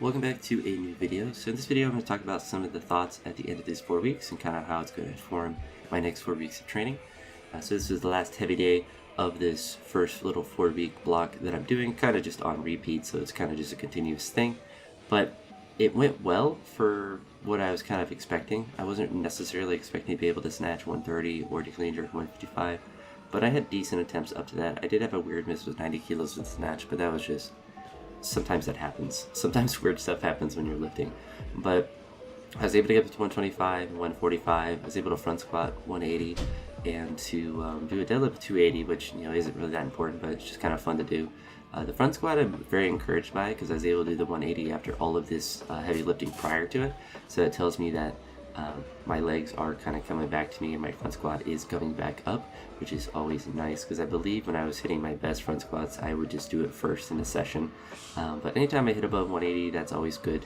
Welcome back to a new video. So in this video I'm going to talk about some of the thoughts at the end of these 4 weeks and kind of how it's going to inform my next 4 weeks of training. So this is the last heavy day of this first little 4-week block that I'm doing, kind of just on repeat, so it's kind of just a continuous thing. But it went well for what I was kind of expecting. I wasn't necessarily expecting to be able to snatch 130 or to clean jerk 155, but I had decent attempts up to that. I did have a weird miss with 90 kilos with snatch, but that was just... sometimes that happens. Sometimes weird stuff happens when you're lifting. But I was able to get up to 125, 145. I was able to front squat 180 and to do a deadlift of 280, which isn't really that important, but it's just kind of fun to do. The front squat I'm very encouraged by because I was able to do the 180 after all of this heavy lifting prior to it. So it tells me that my legs are kind of coming back to me and my front squat is coming back up, which is always nice because I believe when I was hitting my best front squats I would just do it first in the session, but anytime I hit above 180 that's always good.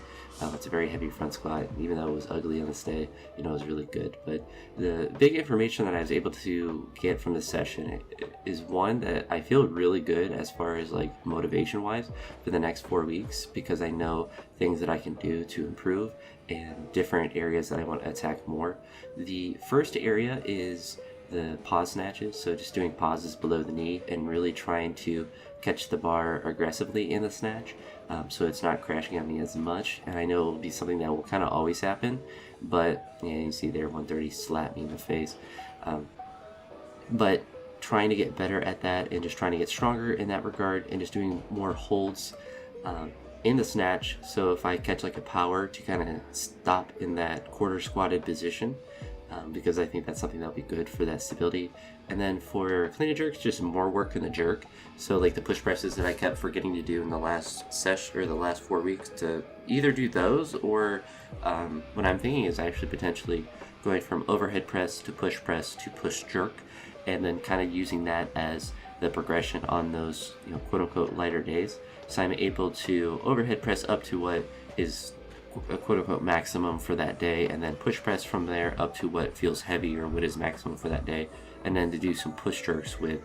It's a very heavy front squat, even though it was ugly on this day, it was really good. But the big information that I was able to get from this session is one, that I feel really good as far as like motivation wise for the next 4 weeks, because I know things that I can do to improve and different areas that I want to attack more. The first area is the pause snatches, so just doing pauses below the knee and really trying to catch the bar aggressively in the snatch, so it's not crashing at me as much. And I know it'll be something that will kind of always happen, but yeah, you see there 130 slapped me in the face. But trying to get better at that and just trying to get stronger in that regard and just doing more holds in the snatch. So if I catch like a power, to kind of stop in that quarter squatted position, because I think that's something that'll be good for that stability. And then for clean and jerks, just more work in the jerk. So like the push presses that I kept forgetting to do in the last session or the last 4 weeks, to either do those or what I'm thinking is actually potentially going from overhead press to push jerk, and then kind of using that as the progression on those quote unquote lighter days. So I'm able to overhead press up to what is a quote unquote maximum for that day, and then push press from there up to what feels heavy or what is maximum for that day, and then to do some push jerks with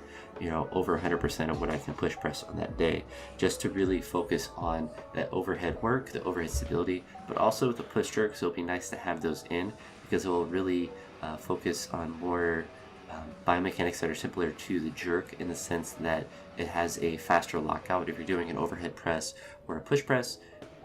over 100% of what I can push press on that day, just to really focus on that overhead work, the overhead stability. But also with the push jerks, it'll be nice to have those in because it will really focus on more biomechanics that are simpler to the jerk, in the sense that it has a faster lockout. If you're doing an overhead press or a push press,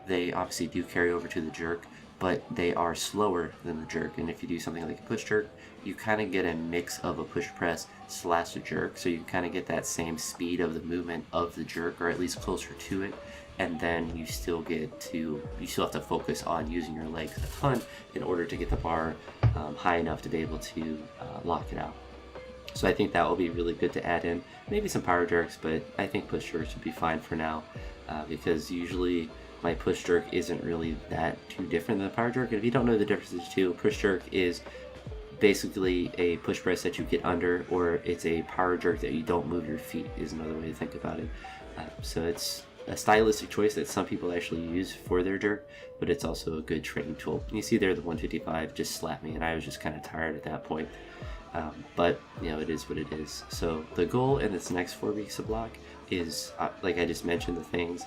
they obviously do carry over to the jerk, but they are slower than the jerk. And if you do something like a push jerk, you kind of get a mix of a push press slash a jerk, so you kind of get that same speed of the movement of the jerk, or at least closer to it. And then you still have to focus on using your legs a ton in order to get the bar high enough to be able to lock it out. So I think that will be really good to add in. Maybe some power jerks, but I think push jerks would be fine for now, because usually my push jerk isn't really that too different than the power jerk. And if you don't know the differences too, push jerk is basically a push press that you get under, or it's a power jerk that you don't move your feet, is another way to think about it. So it's a stylistic choice that some people actually use for their jerk, but it's also a good training tool. And you see there the 155 just slapped me, and I was just kind of tired at that point. But it is what it is. So the goal in this next 4 weeks of block is, like I just mentioned, the things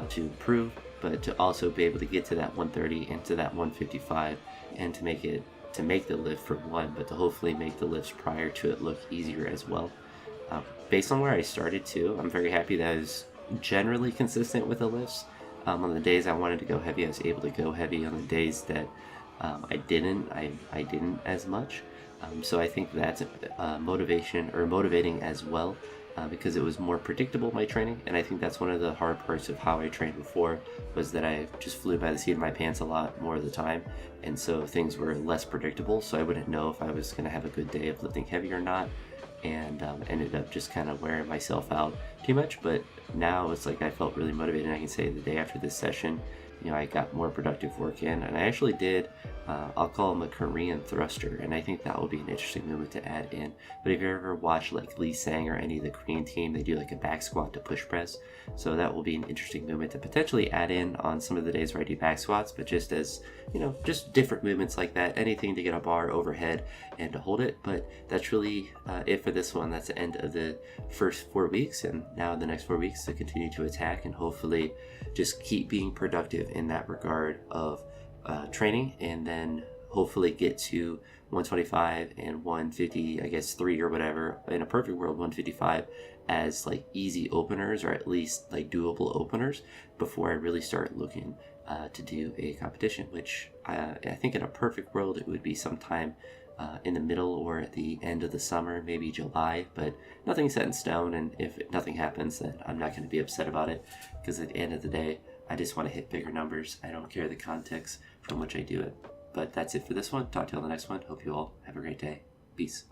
to improve, but to also be able to get to that 130 and to that 155, and to make the lift for one, but to hopefully make the lifts prior to it look easier as well. Based on where I started too, I'm very happy that I was generally consistent with the lifts. On the days I wanted to go heavy, I was able to go heavy. On the days that I didn't as much. So I think that's motivating as well, because it was more predictable, my training. And I think that's one of the hard parts of how I trained before, was that I just flew by the seat of my pants a lot more of the time, and so things were less predictable, so I wouldn't know if I was going to have a good day of lifting heavy or not, and ended up just kind of wearing myself out too much. But now it's like I felt really motivated, and I can say the day after this session, I got more productive work in, and I actually did, I'll call him a Korean thruster, and I think that will be an interesting movement to add in. But if you ever watch like Lee Sang or any of the Korean team, they do like a back squat to push press, so that will be an interesting movement to potentially add in on some of the days where I do back squats, but just as, just different movements like that, anything to get a bar overhead and to hold it. But that's really it for this one. That's the end of the first 4 weeks, and now in the next 4 weeks to continue to attack and hopefully just keep being productive in that regard of training, and then hopefully get to 125 and 150, I guess 3 or whatever. In a perfect world, 155 as like easy openers, or at least like doable openers, before I really start looking to do a competition, which I think in a perfect world it would be sometime in the middle or at the end of the summer, maybe July, but nothing's set in stone, and if nothing happens, then I'm not going to be upset about it, because at the end of the day, I just want to hit bigger numbers. I don't care the context from which I do it. But that's it for this one. Talk to you on the next one. Hope you all have a great day. Peace.